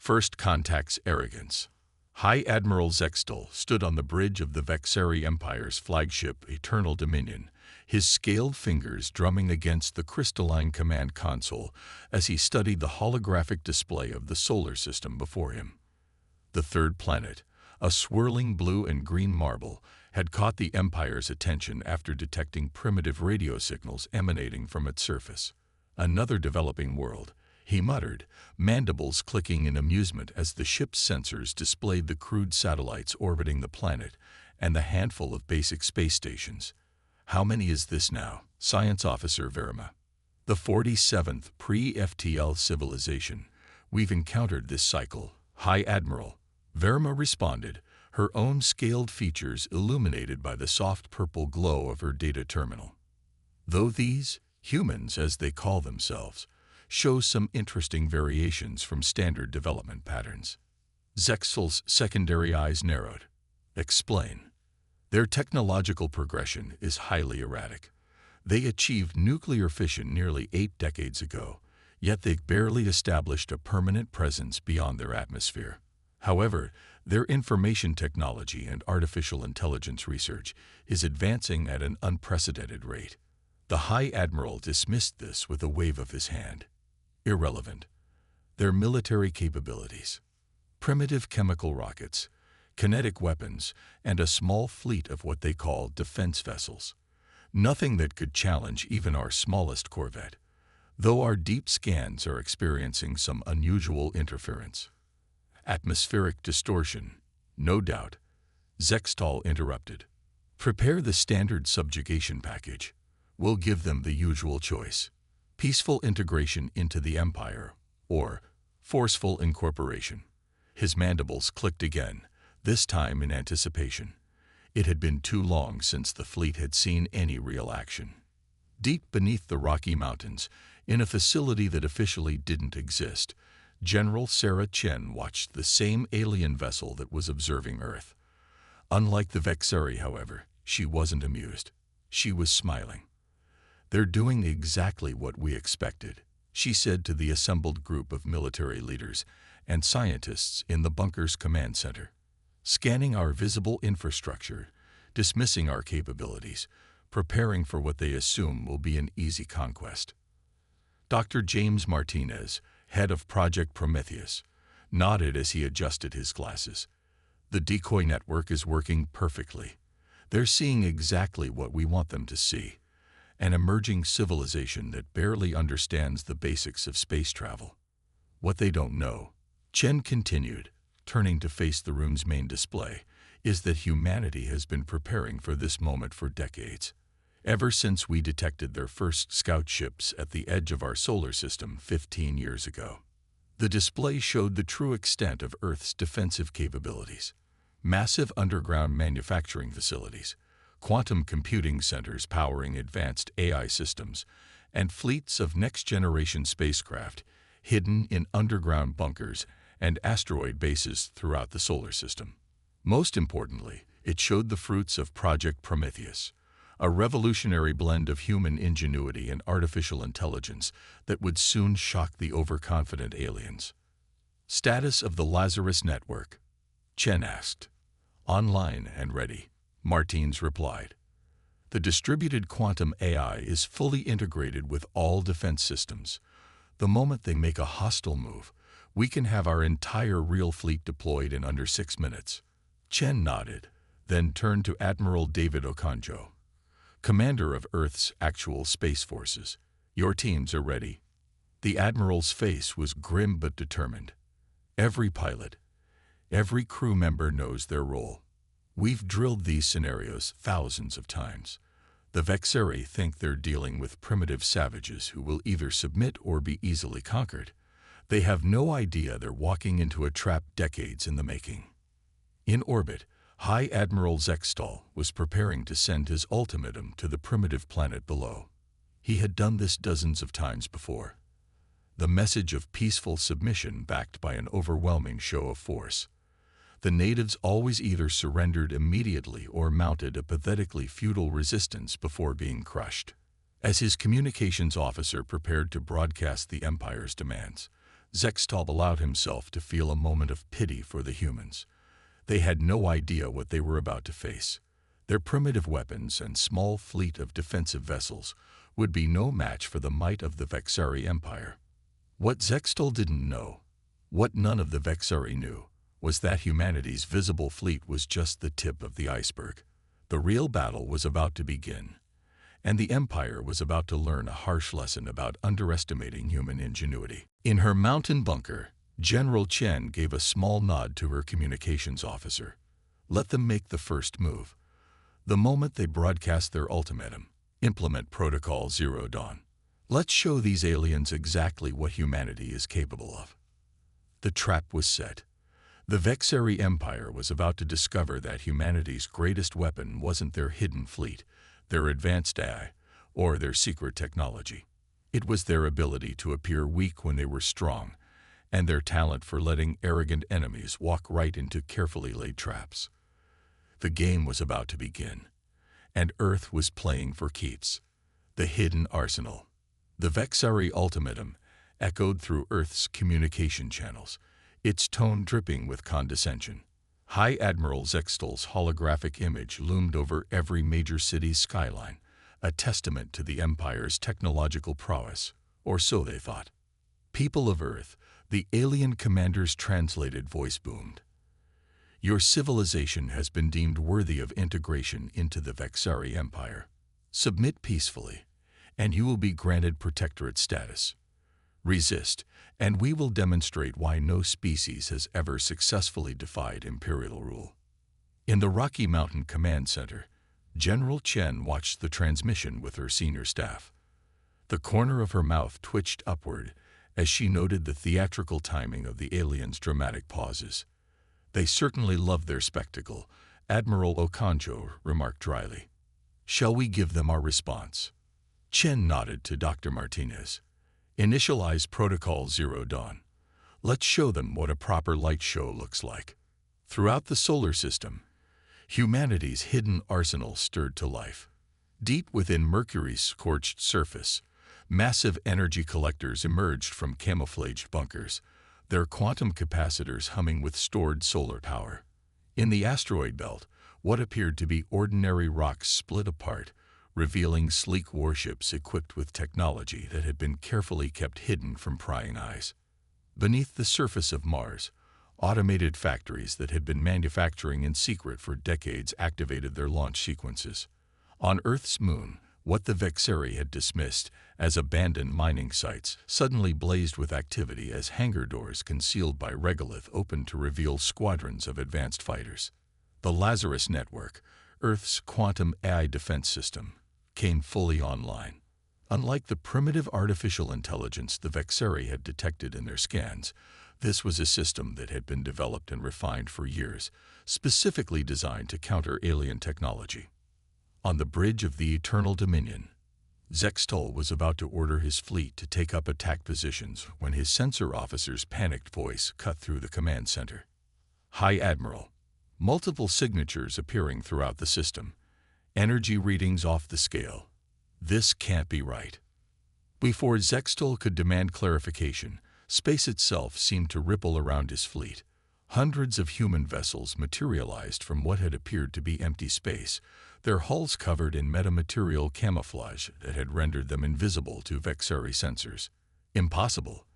First Contact's Arrogance. High Admiral Zextal stood on the bridge of the Vexeri Empire's flagship Eternal Dominion, his scaled fingers drumming against the crystalline command console as he studied the holographic display of the solar system before him. The third planet, a swirling blue and green marble, had caught the Empire's attention after detecting primitive radio signals emanating from its surface. Another developing world, he muttered, mandibles clicking in amusement as the ship's sensors displayed the crude satellites orbiting the planet and the handful of basic space stations. How many is this now? Science Officer Verma. The 47th pre-FTL civilization. We've encountered this cycle, High Admiral. Verma responded, her own scaled features illuminated by the soft purple glow of her data terminal. Though these, humans as they call themselves, show some interesting variations from standard development patterns. Zextal's secondary eyes narrowed. Explain. Their technological progression is highly erratic. They achieved nuclear fission nearly 8 decades ago, yet they've barely established a permanent presence beyond their atmosphere. However, their information technology and artificial intelligence research is advancing at an unprecedented rate. The High Admiral dismissed this with a wave of his hand. Irrelevant. Their military capabilities. Primitive chemical rockets, kinetic weapons, and a small fleet of what they call defense vessels. Nothing that could challenge even our smallest corvette, though our deep scans are experiencing some unusual interference. Atmospheric distortion, no doubt. Zextal interrupted. Prepare the standard subjugation package. We'll give them the usual choice. Peaceful integration into the Empire, or forceful incorporation. His mandibles clicked again, this time in anticipation. It had been too long since the fleet had seen any real action. Deep beneath the Rocky Mountains, in a facility that officially didn't exist, General Sarah Chen watched the same alien vessel that was observing Earth. Unlike the Vexeri, however, she wasn't amused. She was smiling. They're doing exactly what we expected, she said to the assembled group of military leaders and scientists in the bunker's command center. Scanning our visible infrastructure, dismissing our capabilities, preparing for what they assume will be an easy conquest. Dr. James Martinez, head of Project Prometheus, nodded as he adjusted his glasses. The decoy network is working perfectly. They're seeing exactly what we want them to see. An emerging civilization that barely understands the basics of space travel. What they don't know, Chen continued, turning to face the room's main display, is that humanity has been preparing for this moment for decades. Ever since we detected their first scout ships at the edge of our solar system 15 years ago. The display showed the true extent of Earth's defensive capabilities. Massive underground manufacturing facilities, quantum computing centers powering advanced AI systems, and fleets of next-generation spacecraft hidden in underground bunkers and asteroid bases throughout the solar system. Most importantly, it showed the fruits of Project Prometheus, a revolutionary blend of human ingenuity and artificial intelligence that would soon shock the overconfident aliens. Status of the Lazarus Network? Chen asked. Online and ready, Martins replied. The distributed quantum AI is fully integrated with all defense systems. The moment they make a hostile move, we can have our entire real fleet deployed in under 6 minutes. Chen nodded, then turned to Admiral David Okonjo, commander of Earth's actual space forces. Your teams are ready. The Admiral's face was grim but determined. Every pilot, every crew member knows their role. We've drilled these scenarios thousands of times. The Vexeri think they're dealing with primitive savages who will either submit or be easily conquered. They have no idea they're walking into a trap decades in the making. In orbit, High Admiral Zextal was preparing to send his ultimatum to the primitive planet below. He had done this dozens of times before. The message of peaceful submission backed by an overwhelming show of force. The natives always either surrendered immediately or mounted a pathetically futile resistance before being crushed. As his communications officer prepared to broadcast the Empire's demands, Zextal allowed himself to feel a moment of pity for the humans. They had no idea what they were about to face. Their primitive weapons and small fleet of defensive vessels would be no match for the might of the Vexari Empire. What Zextal didn't know, what none of the Vexari knew, was that humanity's visible fleet was just the tip of the iceberg. The real battle was about to begin, and the Empire was about to learn a harsh lesson about underestimating human ingenuity. In her mountain bunker, General Chen gave a small nod to her communications officer. Let them make the first move. The moment they broadcast their ultimatum, implement Protocol Zero Dawn. Let's show these aliens exactly what humanity is capable of. The trap was set. The Vexari Empire was about to discover that humanity's greatest weapon wasn't their hidden fleet, their advanced AI, or their secret technology. It was their ability to appear weak when they were strong, and their talent for letting arrogant enemies walk right into carefully laid traps. The game was about to begin, and Earth was playing for keeps. The hidden arsenal. The Vexari ultimatum echoed through Earth's communication channels, its tone dripping with condescension. High Admiral Zextal's holographic image loomed over every major city's skyline, a testament to the Empire's technological prowess, or so they thought. People of Earth, the alien commander's translated voice boomed. Your civilization has been deemed worthy of integration into the Vexari Empire. Submit peacefully, and you will be granted protectorate status. Resist, and we will demonstrate why no species has ever successfully defied imperial rule. In the Rocky Mountain Command Center, General Chen watched the transmission with her senior staff. The corner of her mouth twitched upward as she noted the theatrical timing of the aliens' dramatic pauses. They certainly love their spectacle, Admiral Okonjo remarked dryly. Shall we give them our response? Chen nodded to Dr. Martinez. Initialize Protocol Zero Dawn. Let's show them what a proper light show looks like. Throughout the solar system, humanity's hidden arsenal stirred to life. Deep within Mercury's scorched surface, massive energy collectors emerged from camouflaged bunkers, their quantum capacitors humming with stored solar power. In the asteroid belt, what appeared to be ordinary rocks split apart, revealing sleek warships equipped with technology that had been carefully kept hidden from prying eyes. Beneath the surface of Mars, automated factories that had been manufacturing in secret for decades activated their launch sequences. On Earth's moon, what the Vexari had dismissed as abandoned mining sites suddenly blazed with activity as hangar doors concealed by regolith opened to reveal squadrons of advanced fighters. The Lazarus Network, Earth's quantum AI defense system, came fully online. Unlike the primitive artificial intelligence the Vexari had detected in their scans, this was a system that had been developed and refined for years, specifically designed to counter alien technology. On the bridge of the Eternal Dominion, Zextal was about to order his fleet to take up attack positions when his sensor officer's panicked voice cut through the command center. High Admiral, multiple signatures appearing throughout the system, energy readings off the scale. This can't be right. Before Zextal could demand clarification, space itself seemed to ripple around his fleet. Hundreds of human vessels materialized from what had appeared to be empty space, their hulls covered in metamaterial camouflage that had rendered them invisible to Vexari sensors. Impossible,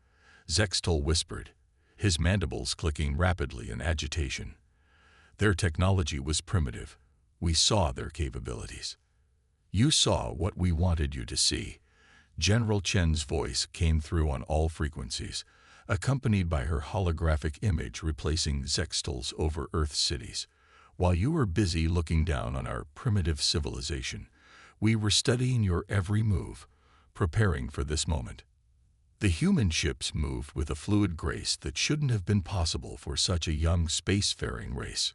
Zextal whispered, his mandibles clicking rapidly in agitation. Their technology was primitive. We saw their capabilities. You saw what we wanted you to see. General Chen's voice came through on all frequencies, accompanied by her holographic image replacing Zextal's over Earth cities. While you were busy looking down on our primitive civilization, we were studying your every move, preparing for this moment. The human ships moved with a fluid grace that shouldn't have been possible for such a young spacefaring race.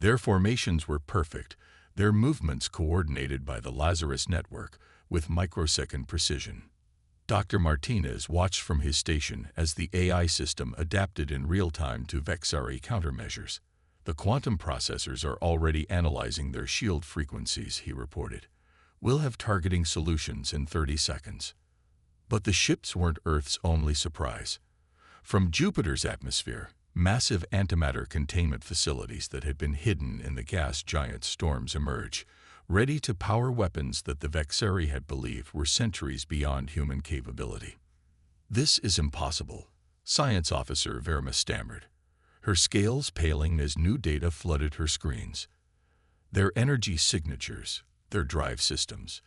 Their formations were perfect, their movements coordinated by the Lazarus Network with microsecond precision. Dr. Martinez watched from his station as the AI system adapted in real time to Vexari countermeasures. The quantum processors are already analyzing their shield frequencies, he reported. We'll have targeting solutions in 30 seconds. But the ships weren't Earth's only surprise. From Jupiter's atmosphere, massive antimatter containment facilities that had been hidden in the gas giant storms emerge, ready to power weapons that the Vexeri had believed were centuries beyond human capability. "This is impossible," Science Officer Verma stammered, her scales paling as new data flooded her screens. "Their energy signatures, their drive systems,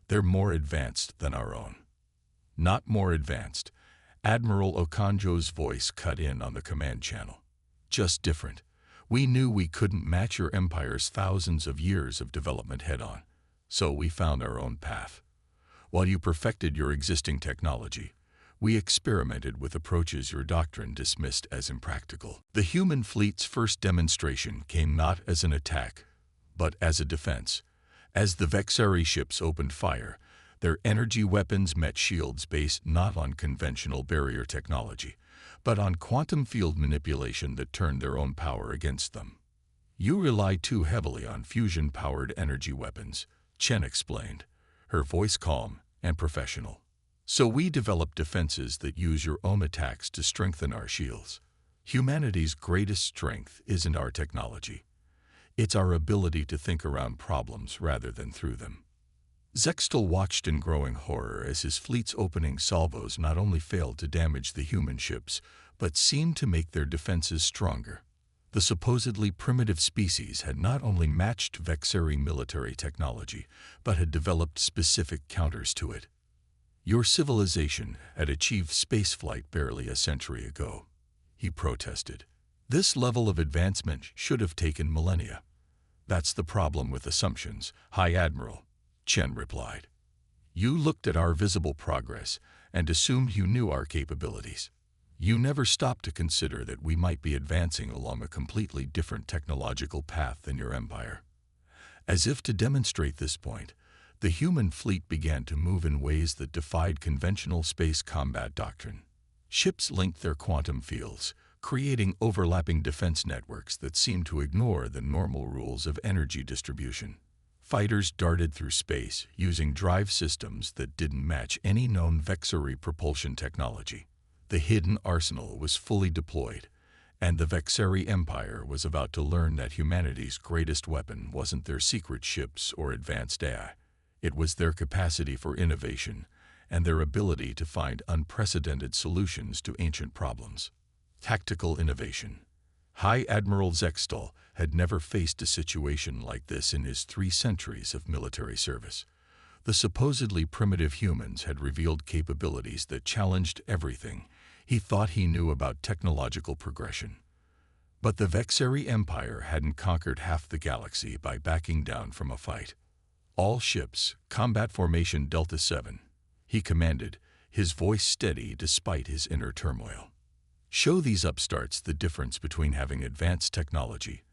they're more advanced than our own." "Not more advanced," Admiral Okonjo's voice cut in on the command channel. "Just different. We knew we couldn't match your empire's thousands of years of development head-on, so we found our own path. While you perfected your existing technology, we experimented with approaches your doctrine dismissed as impractical." The human fleet's first demonstration came not as an attack, but as a defense. As the Vexeri ships opened fire, their energy weapons met shields based not on conventional barrier technology, but on quantum field manipulation that turned their own power against them. "You rely too heavily on fusion-powered energy weapons," Chen explained, her voice calm and professional. "So we developed defenses that use your own attacks to strengthen our shields. Humanity's greatest strength isn't our technology. It's our ability to think around problems rather than through them." Zextal watched in growing horror as his fleet's opening salvos not only failed to damage the human ships, but seemed to make their defenses stronger. The supposedly primitive species had not only matched Vexeri military technology, but had developed specific counters to it. "Your civilization had achieved spaceflight barely a century ago," he protested. "This level of advancement should have taken millennia." "That's the problem with assumptions, High Admiral," Chen replied. "You looked at our visible progress and assumed you knew our capabilities. You never stopped to consider that we might be advancing along a completely different technological path than your empire." As if to demonstrate this point, the human fleet began to move in ways that defied conventional space combat doctrine. Ships linked their quantum fields, creating overlapping defense networks that seemed to ignore the normal rules of energy distribution. Fighters darted through space using drive systems that didn't match any known Vexeri propulsion technology. The hidden arsenal was fully deployed, and the Vexeri Empire was about to learn that humanity's greatest weapon wasn't their secret ships or advanced AI. It was their capacity for innovation and their ability to find unprecedented solutions to ancient problems. Tactical innovation. High Admiral Zextal had never faced a situation like this in his 3 centuries of military service. The supposedly primitive humans had revealed capabilities that challenged everything he thought he knew about technological progression. But the Vexeri Empire hadn't conquered half the galaxy by backing down from a fight. "All ships, combat formation Delta 7, he commanded, his voice steady despite his inner turmoil. "Show these upstarts the difference between having advanced technology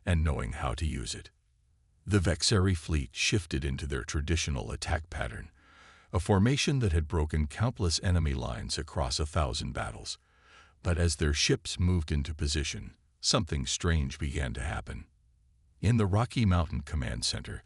and knowing how to use it." The Vexeri fleet shifted into their traditional attack pattern, a formation that had broken countless enemy lines across 1,000 battles. But as their ships moved into position, something strange began to happen. In the Rocky Mountain Command Center,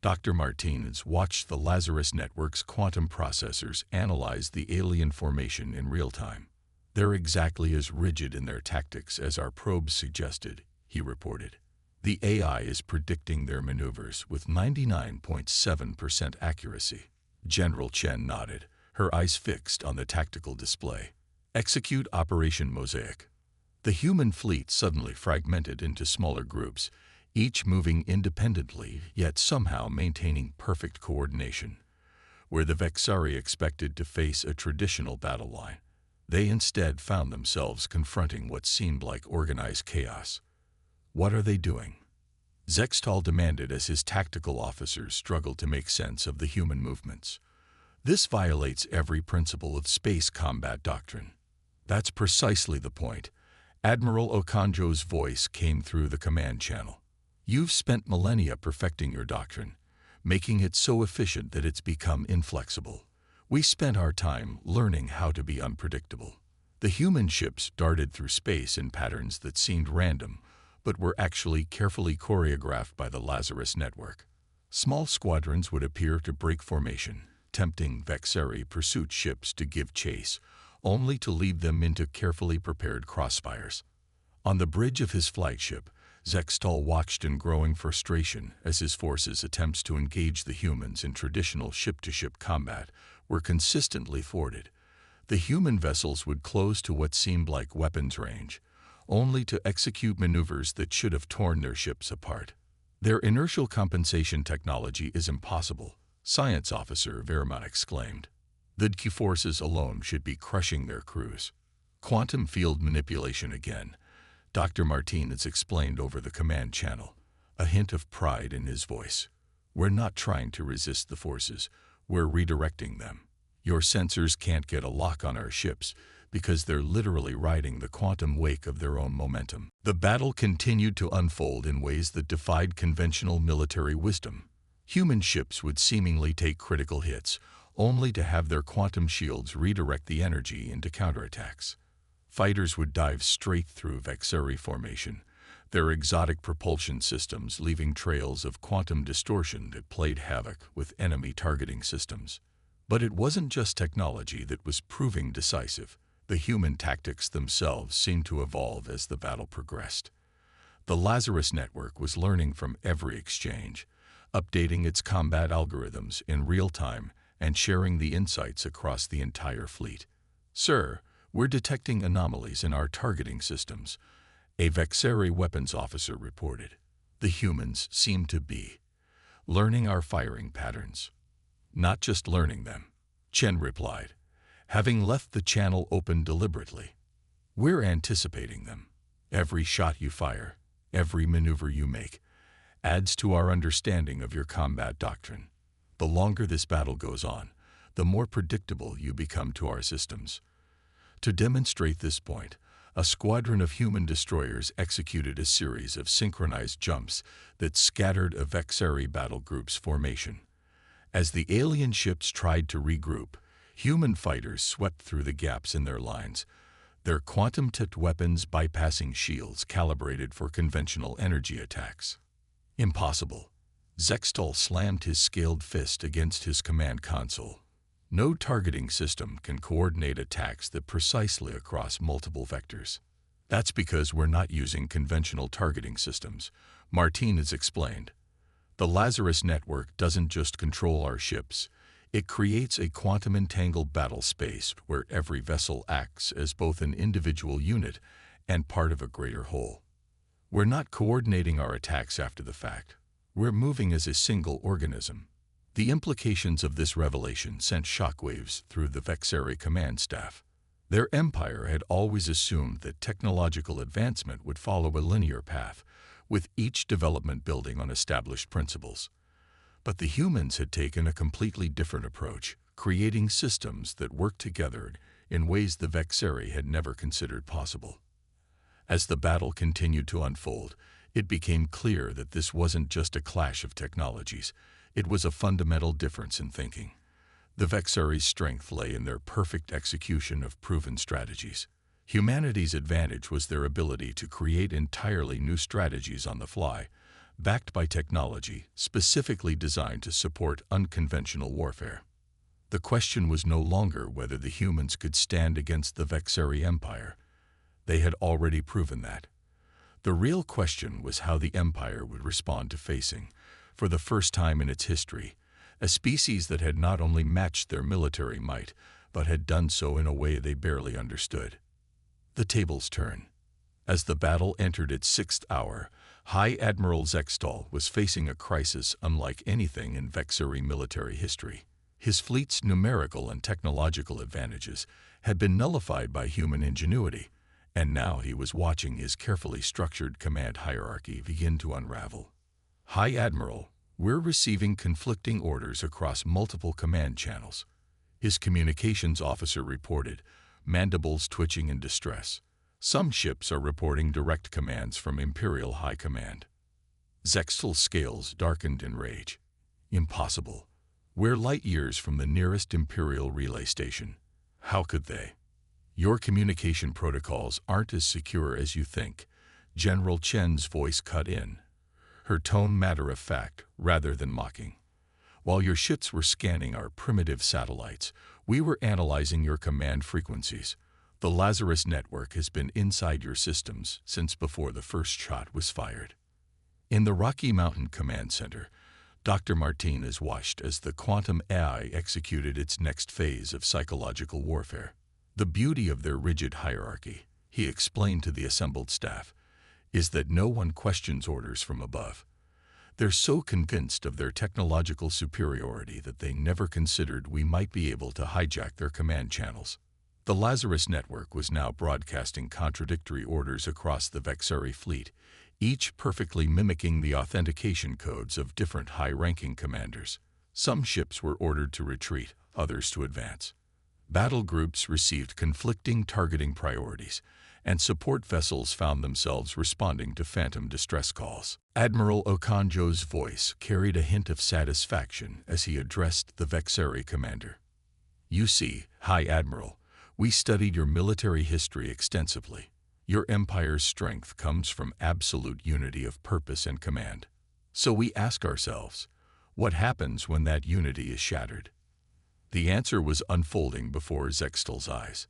Dr. Martinez watched the Lazarus Network's quantum processors analyze the alien formation in real time. "They're exactly as rigid in their tactics as our probes suggested," he reported. "The AI is predicting their maneuvers with 99.7% accuracy." General Chen nodded, her eyes fixed on the tactical display. "Execute Operation Mosaic." The human fleet suddenly fragmented into smaller groups, each moving independently yet somehow maintaining perfect coordination. Where the Vexari expected to face a traditional battle line, they instead found themselves confronting what seemed like organized chaos. "What are they doing?" Zextal demanded as his tactical officers struggled to make sense of the human movements. "This violates every principle of space combat doctrine." "That's precisely the point." Admiral Okonjo's voice came through the command channel. "You've spent millennia perfecting your doctrine, making it so efficient that it's become inflexible. We spent our time learning how to be unpredictable." The human ships darted through space in patterns that seemed random, but were actually carefully choreographed by the Lazarus Network. Small squadrons would appear to break formation, tempting Vexeri pursuit ships to give chase, only to lead them into carefully prepared crossfires. On the bridge of his flagship, Zextal watched in growing frustration as his forces' attempts to engage the humans in traditional ship-to-ship combat were consistently thwarted. The human vessels would close to what seemed like weapons range, only to execute maneuvers that should have torn their ships apart. "Their inertial compensation technology is impossible," Science Officer Vermont exclaimed. "The Q-forces alone should be crushing their crews." "Quantum field manipulation again," Dr. Martinez explained over the command channel, a hint of pride in his voice. "We're not trying to resist the forces, we're redirecting them. Your sensors can't get a lock on our ships because they're literally riding the quantum wake of their own momentum." The battle continued to unfold in ways that defied conventional military wisdom. Human ships would seemingly take critical hits, only to have their quantum shields redirect the energy into counterattacks. Fighters would dive straight through Vexeri formation, their exotic propulsion systems leaving trails of quantum distortion that played havoc with enemy targeting systems. But it wasn't just technology that was proving decisive. The human tactics themselves seemed to evolve as the battle progressed. The Lazarus Network was learning from every exchange, updating its combat algorithms in real time and sharing the insights across the entire fleet. "Sir, we're detecting anomalies in our targeting systems," a Vexeri weapons officer reported. "The humans seem to be learning our firing patterns." "Not just learning them," Chen replied, having left the channel open deliberately. "We're anticipating them. Every shot you fire, every maneuver you make, adds to our understanding of your combat doctrine. The longer this battle goes on, the more predictable you become to our systems." To demonstrate this point, a squadron of human destroyers executed a series of synchronized jumps that scattered a Vexeri battle group's formation. As the alien ships tried to regroup, human fighters swept through the gaps in their lines, their quantum-tipped weapons bypassing shields calibrated for conventional energy attacks. "Impossible." Zextal slammed his scaled fist against his command console. "No targeting system can coordinate attacks that precisely across multiple vectors." "That's because we're not using conventional targeting systems," Martinez explained. "The Lazarus Network doesn't just control our ships, it creates a quantum-entangled battle space where every vessel acts as both an individual unit and part of a greater whole. We're not coordinating our attacks after the fact, we're moving as a single organism." The implications of this revelation sent shockwaves through the Vexeri command staff. Their empire had always assumed that technological advancement would follow a linear path, with each development building on established principles. But the humans had taken a completely different approach, creating systems that worked together in ways the Vexeri had never considered possible. As the battle continued to unfold, it became clear that this wasn't just a clash of technologies, it was a fundamental difference in thinking. The Vexeri's strength lay in their perfect execution of proven strategies. Humanity's advantage was their ability to create entirely new strategies on the fly, backed by technology specifically designed to support unconventional warfare. The question was no longer whether the humans could stand against the Vexeri Empire. They had already proven that. The real question was how the Empire would respond to facing, for the first time in its history, a species that had not only matched their military might, but had done so in a way they barely understood. The tables turn. As the battle entered its sixth hour, High Admiral Zextal was facing a crisis unlike anything in Vexeri military history. His fleet's numerical and technological advantages had been nullified by human ingenuity, and now he was watching his carefully structured command hierarchy begin to unravel. "High Admiral, we're receiving conflicting orders across multiple command channels," his communications officer reported, mandibles twitching in distress. "Some ships are reporting direct commands from Imperial High Command." Zextal's scales darkened in rage. "Impossible. We're light years from the nearest Imperial relay station. How could they? Your communication protocols aren't as secure as you think." General Chen's voice cut in, her tone matter-of-fact rather than mocking. While your ships were scanning our primitive satellites, we were analyzing your command frequencies. The Lazarus network has been inside your systems since before the first shot was fired. In the Rocky Mountain Command Center, Dr. Martin is watched as the quantum AI executed its next phase of psychological warfare. The beauty of their rigid hierarchy, he explained to the assembled staff, is that no one questions orders from above. They're so convinced of their technological superiority that they never considered we might be able to hijack their command channels. The Lazarus network was now broadcasting contradictory orders across the Vexari fleet, each perfectly mimicking the authentication codes of different high-ranking commanders. Some ships were ordered to retreat, others to advance. Battle groups received conflicting targeting priorities, and support vessels found themselves responding to phantom distress calls. Admiral Okonjo's voice carried a hint of satisfaction as he addressed the Vexari commander. "You see, High Admiral, we studied your military history extensively. Your empire's strength comes from absolute unity of purpose and command. So we ask ourselves, what happens when that unity is shattered?" The answer was unfolding before Zextel's eyes.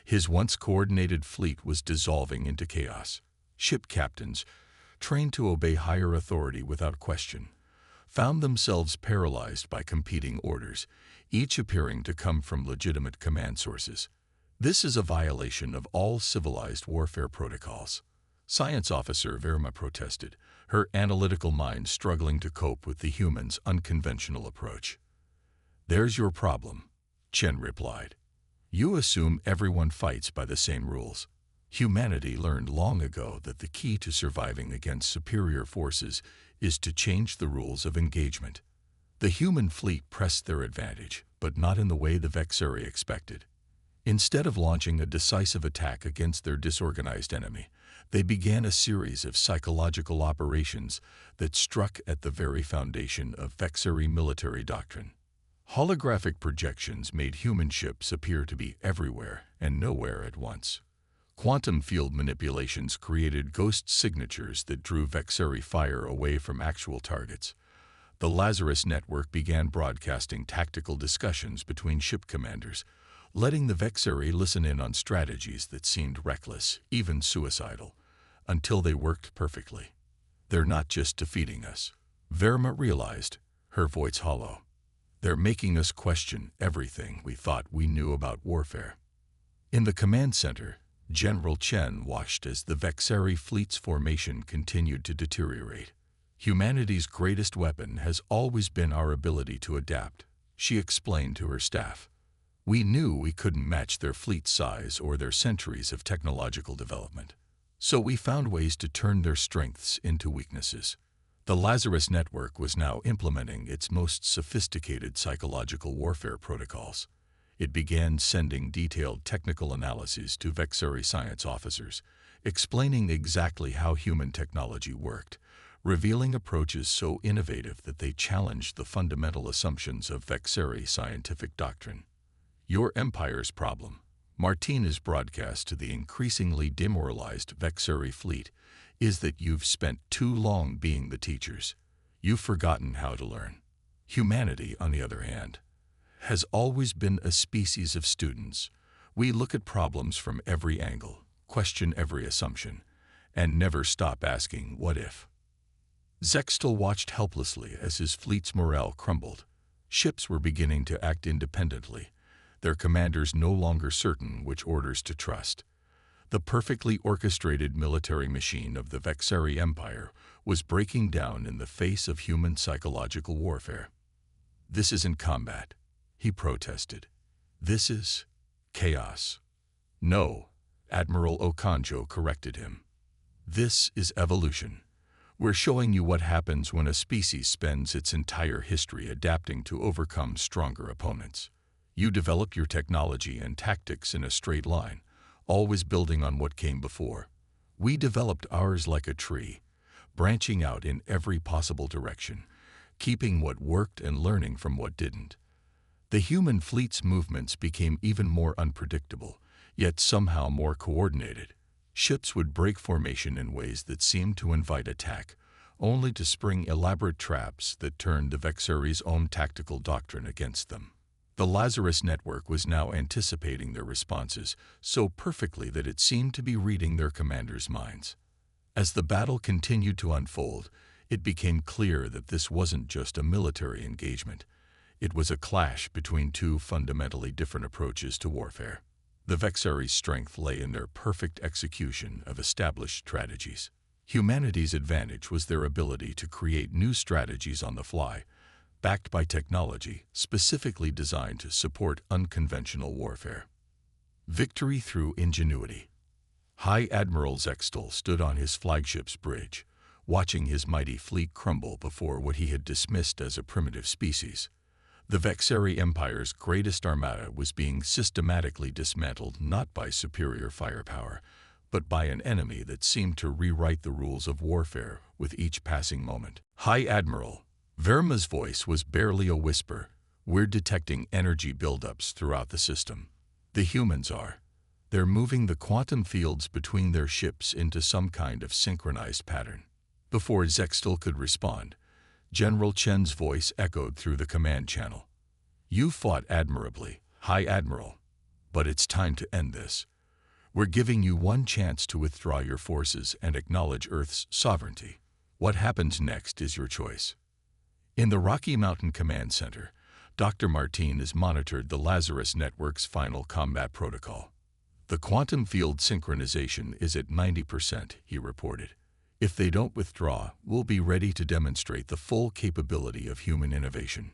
His once coordinated fleet was dissolving into chaos. Ship captains, trained to obey higher authority without question, found themselves paralyzed by competing orders, each appearing to come from legitimate command sources. This is a violation of all civilized warfare protocols. Science Officer Verma protested, her analytical mind struggling to cope with the humans' unconventional approach. "There's your problem," Chen replied. "You assume everyone fights by the same rules. Humanity learned long ago that the key to surviving against superior forces is to change the rules of engagement." The human fleet pressed their advantage, but not in the way the Vexari expected. Instead of launching a decisive attack against their disorganized enemy, they began a series of psychological operations that struck at the very foundation of Vexari military doctrine. Holographic projections made human ships appear to be everywhere and nowhere at once. Quantum field manipulations created ghost signatures that drew Vexari fire away from actual targets. The Lazarus network began broadcasting tactical discussions between ship commanders, letting the Vexari listen in on strategies that seemed reckless, even suicidal, until they worked perfectly. "They're not just defeating us," Verma realized, her voice hollow. "They're making us question everything we thought we knew about warfare." In the command center, General Chen watched as the Vexari fleet's formation continued to deteriorate. "Humanity's greatest weapon has always been our ability to adapt," she explained to her staff. "We knew we couldn't match their fleet size or their centuries of technological development. So we found ways to turn their strengths into weaknesses." The Lazarus network was now implementing its most sophisticated psychological warfare protocols. It began sending detailed technical analyses to Vexari science officers, explaining exactly how human technology worked, revealing approaches so innovative that they challenged the fundamental assumptions of Vexari scientific doctrine. "Your empire's problem," Martinez broadcast to the increasingly demoralized Vexari fleet, "is that you've spent too long being the teachers. You've forgotten how to learn. Humanity, on the other hand, has always been a species of students. We look at problems from every angle, question every assumption, and never stop asking, what if?" Zextel watched helplessly as his fleet's morale crumbled. Ships were beginning to act independently, their commanders no longer certain which orders to trust. The perfectly orchestrated military machine of the Vexari Empire was breaking down in the face of human psychological warfare. "This isn't combat," he protested. "This is chaos." "No," Admiral Okonjo corrected him. "This is evolution. We're showing you what happens when a species spends its entire history adapting to overcome stronger opponents. You develop your technology and tactics in a straight line, always building on what came before. We developed ours like a tree, branching out in every possible direction, keeping what worked and learning from what didn't. The human fleet's movements became even more unpredictable, yet somehow more coordinated. Ships would break formation in ways that seemed to invite attack, only to spring elaborate traps that turned the Vexari's own tactical doctrine against them. The Lazarus network was now anticipating their responses so perfectly that it seemed to be reading their commanders' minds. As the battle continued to unfold, it became clear that this wasn't just a military engagement. It was a clash between two fundamentally different approaches to warfare. The Vexari's strength lay in their perfect execution of established strategies. Humanity's advantage was their ability to create new strategies on the fly, backed by technology specifically designed to support unconventional warfare. Victory through ingenuity. High Admiral Zextal stood on his flagship's bridge, watching his mighty fleet crumble before what he had dismissed as a primitive species. The Vexari Empire's greatest armada was being systematically dismantled not by superior firepower, but by an enemy that seemed to rewrite the rules of warfare with each passing moment. High Admiral, Verma's voice was barely a whisper. We're detecting energy buildups throughout the system. The humans are. They're moving the quantum fields between their ships into some kind of synchronized pattern. Before Zextal could respond, General Chen's voice echoed through the command channel. You fought admirably, High Admiral, but it's time to end this. We're giving you one chance to withdraw your forces and acknowledge Earth's sovereignty. What happens next is your choice. In the Rocky Mountain Command Center, Dr. Martinez monitored the Lazarus Network's final combat protocol. The quantum field synchronization is at 90%, he reported. If they don't withdraw, we'll be ready to demonstrate the full capability of human innovation.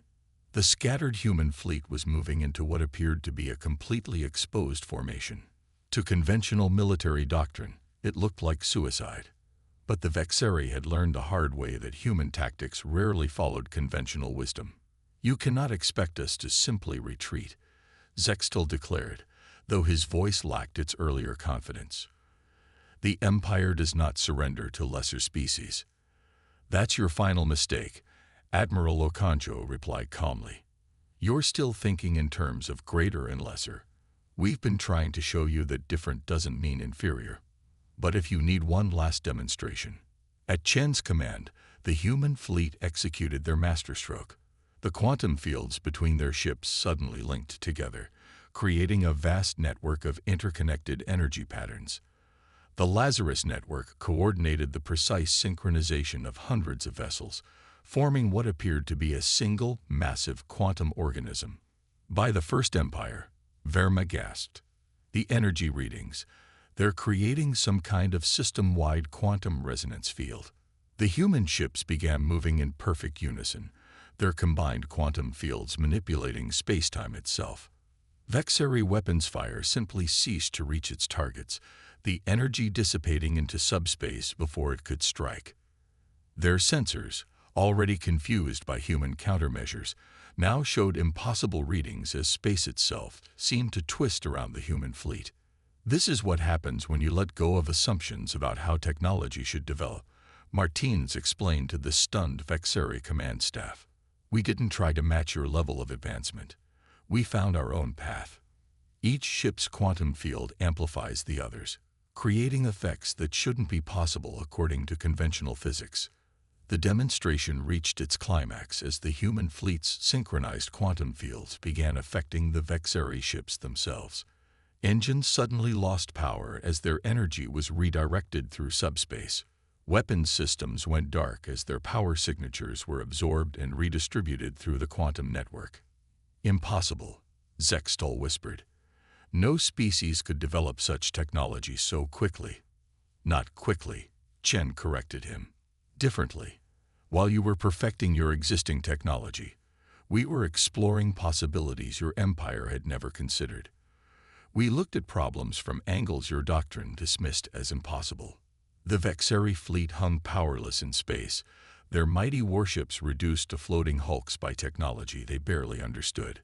The scattered human fleet was moving into what appeared to be a completely exposed formation. To conventional military doctrine, it looked like suicide. But the Vexari had learned the hard way that human tactics rarely followed conventional wisdom. You cannot expect us to simply retreat, Zextal declared, though his voice lacked its earlier confidence. The Empire does not surrender to lesser species. That's your final mistake, Admiral Okonjo replied calmly. You're still thinking in terms of greater and lesser. We've been trying to show you that different doesn't mean inferior. But if you need one last demonstration. At Chen's command, the human fleet executed their masterstroke. The quantum fields between their ships suddenly linked together, creating a vast network of interconnected energy patterns. The Lazarus network coordinated the precise synchronization of hundreds of vessels, forming what appeared to be a single, massive quantum organism. By the First Empire, Verma gasped. The energy readings. They're creating some kind of system-wide quantum resonance field. The human ships began moving in perfect unison, their combined quantum fields manipulating space-time itself. Vexari weapons fire simply ceased to reach its targets, the energy dissipating into subspace before it could strike. Their sensors, already confused by human countermeasures, now showed impossible readings as space itself seemed to twist around the human fleet. This is what happens when you let go of assumptions about how technology should develop, Martinez explained to the stunned Vexari command staff. We didn't try to match your level of advancement. We found our own path. Each ship's quantum field amplifies the others, creating effects that shouldn't be possible according to conventional physics. The demonstration reached its climax as the human fleet's synchronized quantum fields began affecting the Vexari ships themselves. Engines suddenly lost power as their energy was redirected through subspace. Weapons systems went dark as their power signatures were absorbed and redistributed through the quantum network. Impossible, Zextal whispered. No species could develop such technology so quickly. Not quickly, Chen corrected him. Differently. While you were perfecting your existing technology, we were exploring possibilities your empire had never considered. We looked at problems from angles your doctrine dismissed as impossible. The Vexari fleet hung powerless in space, their mighty warships reduced to floating hulks by technology they barely understood.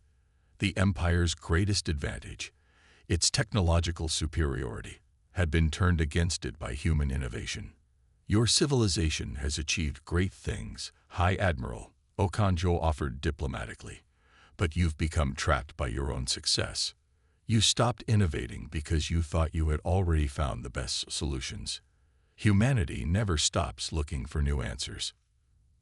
The Empire's greatest advantage, its technological superiority, had been turned against it by human innovation. Your civilization has achieved great things, High Admiral, Okonjo offered diplomatically, but you've become trapped by your own success. You stopped innovating because you thought you had already found the best solutions. Humanity never stops looking for new answers.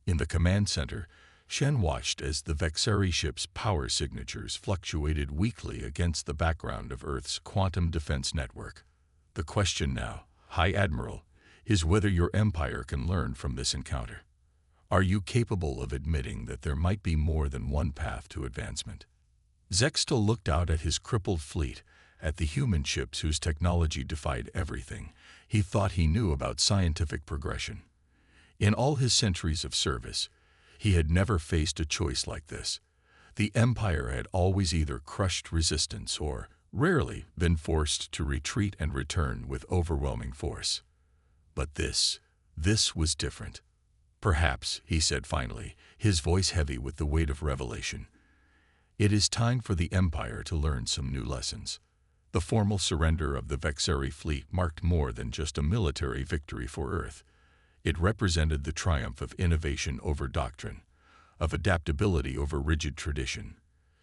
In the command center, Shen watched as the Vexeri ship's power signatures fluctuated weakly against the background of Earth's quantum defense network. The question now, High Admiral, is whether your empire can learn from this encounter. Are you capable of admitting that there might be more than one path to advancement? Zextal looked out at his crippled fleet, at the human ships whose technology defied everything he thought he knew about scientific progression. In all his centuries of service, he had never faced a choice like this. The Empire had always either crushed resistance or, rarely, been forced to retreat and return with overwhelming force. But this was different. Perhaps, he said finally, his voice heavy with the weight of revelation. It is time for the Empire to learn some new lessons. The formal surrender of the Vexeri fleet marked more than just a military victory for Earth. It represented the triumph of innovation over doctrine, of adaptability over rigid tradition.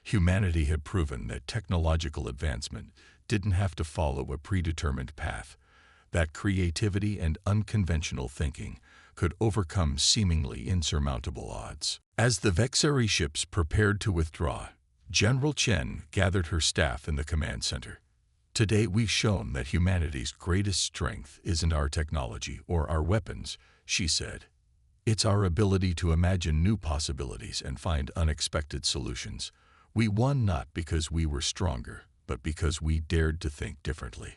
Humanity had proven that technological advancement didn't have to follow a predetermined path, that creativity and unconventional thinking could overcome seemingly insurmountable odds. As the Vexeri ships prepared to withdraw, General Chen gathered her staff in the command center. Today we've shown that humanity's greatest strength isn't our technology or our weapons, she said. It's our ability to imagine new possibilities and find unexpected solutions. We won not because we were stronger, but because we dared to think differently.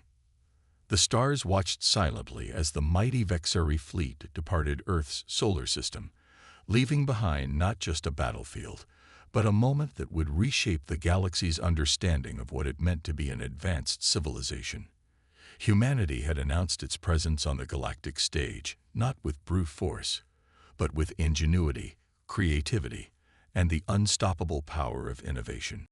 The stars watched silently as the mighty Vexeri fleet departed Earth's solar system, leaving behind not just a battlefield, but a moment that would reshape the galaxy's understanding of what it meant to be an advanced civilization. Humanity had announced its presence on the galactic stage, not with brute force, but with ingenuity, creativity, and the unstoppable power of innovation.